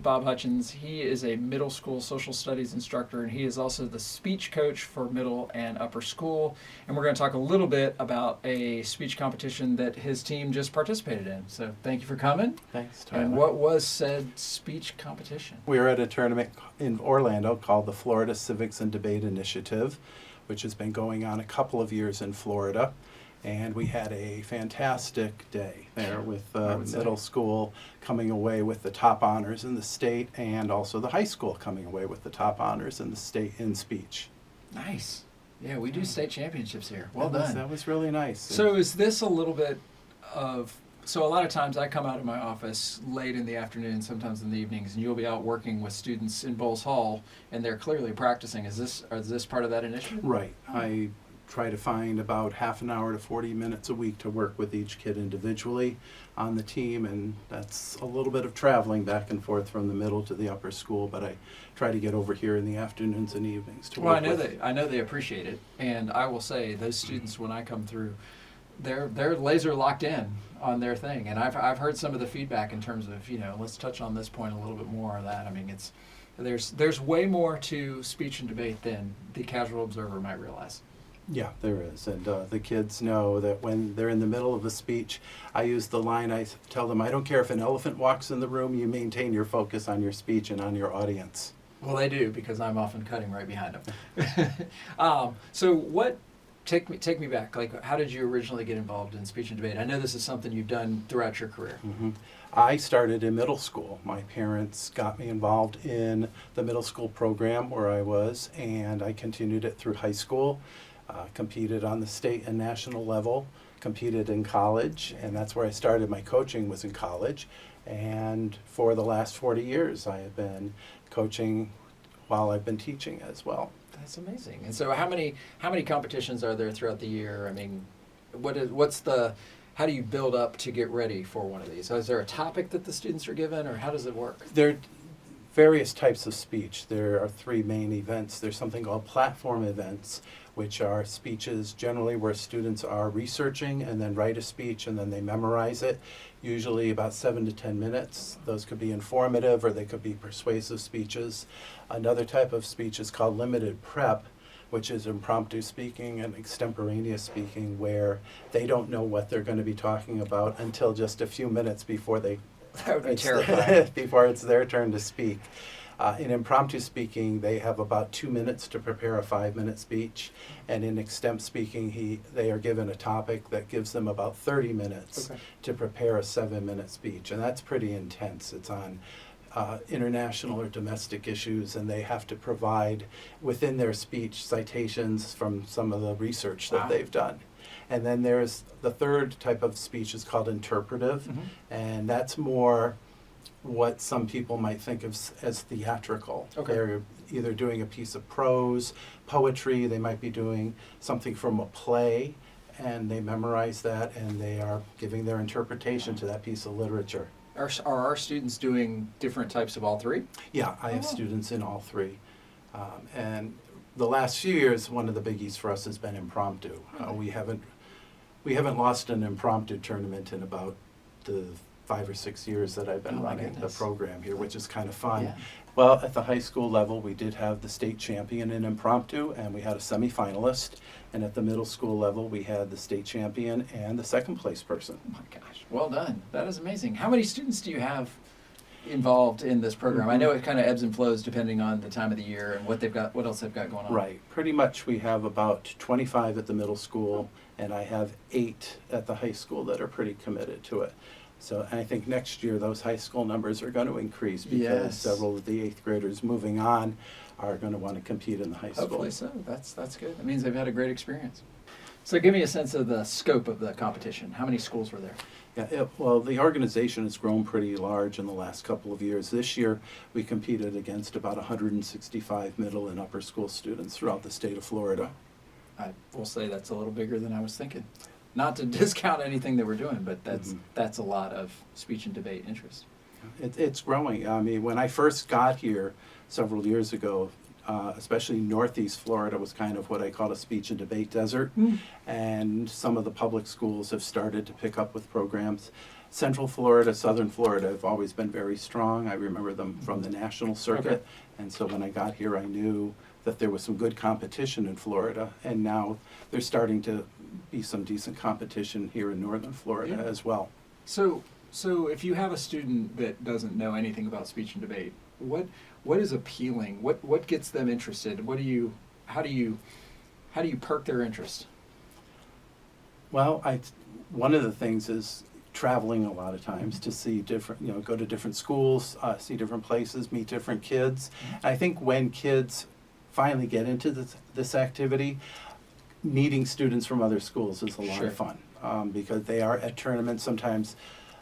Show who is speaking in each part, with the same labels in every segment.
Speaker 1: with Bob Hutchings. He is a middle school social studies instructor, and he is also the speech coach for middle and upper school. And we're going to talk a little bit about a speech competition that his team just participated in. So thank you for coming.
Speaker 2: Thanks, Tyler.
Speaker 1: And what was said speech competition?
Speaker 2: We were at a tournament in Orlando called the Florida Civics and Debate Initiative, which has been going on a couple of years in Florida. And we had a fantastic day there with middle school coming away with the top honors in the state, and also the high school coming away with the top honors in the state in speech.
Speaker 1: Nice. Yeah, we do state championships here. Well
Speaker 2: That was-
Speaker 1: done.
Speaker 2: That was really nice.
Speaker 1: So is this a little bit of, so a lot of times I come out of my office late in the afternoon, sometimes in the evenings, and you'll be out working with students in Bowles Hall, and they're clearly practicing. Is this part of that initiative?
Speaker 2: Right. I try to find about half an hour to 40 minutes a week to work with each kid individually on the team, and that's a little bit of traveling back and forth from the middle to the upper school, but I try to get over here in the afternoons and evenings to
Speaker 1: Well,
Speaker 2: work with.
Speaker 1: I know they appreciate it, and I will say those students, when I come through, they're laser locked in on their thing, and I've heard some of the feedback in terms of, let's touch on this point a little bit more of that. I mean, there's way more to speech and debate than the casual observer might realize.
Speaker 2: Yeah, there is, and the kids know that when they're in the middle of a speech, I use the line, I tell them, I don't care if an elephant walks in the room, you maintain your focus on your speech and on your audience.
Speaker 1: Well, they do, because I'm often cutting right behind them. So take me back, like how did you originally get involved in speech and debate? I know this is something you've done throughout your career.
Speaker 2: Mm-hmm. I started in middle school. My parents got me involved in the middle school program where I was, and I continued it through high school. Competed on the state and national level, competed in college, and that's where I started my coaching, was in college. And for the last 40 years, I have been coaching while I've been teaching as well.
Speaker 1: That's amazing. And so how many competitions are there throughout the year? I mean, how do you build up to get ready for one of these? Is there a topic that the students are given, or how does it work?
Speaker 2: There are various types of speech. There are three main events. There's something called platform events, which are speeches generally where students are researching and then write a speech and then they memorize it, usually about 7 to 10 minutes. Those could be informative or they could be persuasive speeches. Another type of speech is called limited prep, which is impromptu speaking and extemporaneous speaking, where they don't know what they're going to be talking about until just a few minutes before
Speaker 1: That would be terrifying.
Speaker 2: before it's their turn to speak. In impromptu speaking, they have about 2 minutes to prepare a 5-minute speech, and in extemp speaking, they are given a topic that gives them about 30 minutes to prepare a 7-minute speech, and that's pretty intense. It's on international or domestic issues, and they have to provide within their speech citations from some of the research that they've done. And then there's the third type of speech is called interpretive, and that's more what some people might think of as theatrical.
Speaker 1: Okay.
Speaker 2: They're either doing a piece of prose, poetry, they might be doing something from a play, and they memorize that, and they are giving their interpretation to that piece of literature.
Speaker 1: Are our students doing different types of all three?
Speaker 2: Yeah, I have students in all three. And the last few years, one of the biggies for us has been impromptu. We haven't lost an impromptu tournament in about the 5 or 6 years that I've been running the program here, which is kind of fun.
Speaker 1: Yeah.
Speaker 2: Well, at the high school level, we did have the state champion in impromptu, and we had a semifinalist. And at the middle school level, we had the state champion and the second place person.
Speaker 1: Oh my gosh, well done. That is amazing. How many students do you have involved in this program? I know it kind of ebbs and flows depending on the time of the year and what else they've got going on.
Speaker 2: Right. Pretty much we have about 25 at the middle school, and I have 8 at the high school that are pretty committed to it. So I think next year those high school numbers are going to increase because several of the 8th graders moving on are going to want to compete in the high school.
Speaker 1: Hopefully so. That's good. That means they've had a great experience. So give me a sense of the scope of the competition. How many schools were there?
Speaker 2: Yeah, well, the organization has grown pretty large in the last couple of years. This year, we competed against about 165 middle and upper school students throughout the state of Florida.
Speaker 1: I will say that's a little bigger than I was thinking. Not to discount anything that we're doing, but that's a lot of speech and debate interest.
Speaker 2: It's growing. I mean, when I first got here several years ago, especially Northeast Florida was kind of what I call a speech and debate desert. And some of the public schools have started to pick up with programs. Central Florida, Southern Florida have always been very strong. I remember them from the national circuit.
Speaker 1: Okay.
Speaker 2: And so when I got here, I knew that there was some good competition in Florida. And now there's starting to be some decent competition here in Northern Florida
Speaker 1: Yeah.
Speaker 2: as well.
Speaker 1: So if you have a student that doesn't know anything about speech and debate, what is appealing? What gets them interested? How do you perk their interest?
Speaker 2: Well, one of the things is traveling a lot of times to see different, go to different schools, see different places, meet different kids. I think when kids finally get into this activity, meeting students from other schools is a lot
Speaker 1: Sure.
Speaker 2: of fun because they are at tournaments sometimes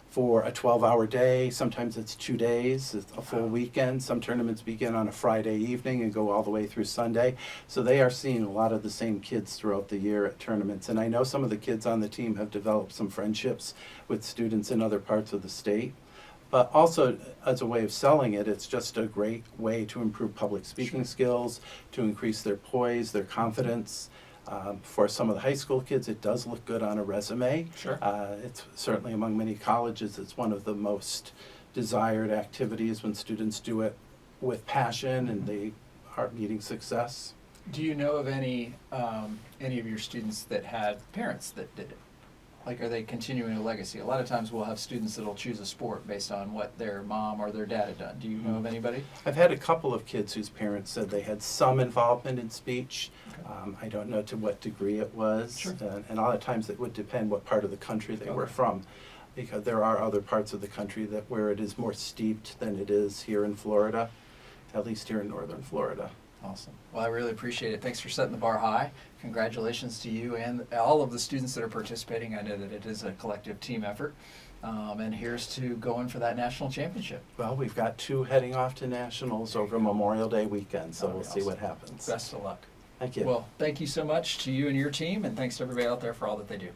Speaker 2: for a 12-hour day, sometimes it's 2 days, it's a full weekend. Some tournaments begin on a Friday evening and go all the way through Sunday. So they are seeing a lot of the same kids throughout the year at tournaments. And I know some of the kids on the team have developed some friendships with students in other parts of the state. But also, as a way of selling it, it's just a great way to improve public speaking skills, to increase their poise, their confidence. For some of the high school kids, it does look good on a resume.
Speaker 1: Sure.
Speaker 2: It's certainly among many colleges, it's one of the most desired activities when students do it with passion and they are meeting success.
Speaker 1: Do you know of any of your students that had parents that did it? Like, are they continuing a legacy? A lot of times we'll have students that'll choose a sport based on what their mom or their dad had done. Do you know of anybody?
Speaker 2: I've had a couple of kids whose parents said they had some involvement in speech. I don't know to what degree it was.
Speaker 1: Sure.
Speaker 2: And a lot of times it would depend what part of the country they were
Speaker 1: Okay.
Speaker 2: from, because there are other parts of the country where it is more steeped than it is here in Florida, at least here in Northern Florida.
Speaker 1: Awesome. Well, I really appreciate it. Thanks for setting the bar high. Congratulations to you and all of the students that are participating. I know that it is a collective team effort. And here's to going for that national championship.
Speaker 2: Well, we've got 2 heading off to nationals over Memorial Day weekend, so
Speaker 1: That'll
Speaker 2: we'll
Speaker 1: be
Speaker 2: see
Speaker 1: awesome.
Speaker 2: what happens.
Speaker 1: Best of luck.
Speaker 2: Thank you.
Speaker 1: Well, thank you so much to you and your team, and thanks to everybody out there for all that they do.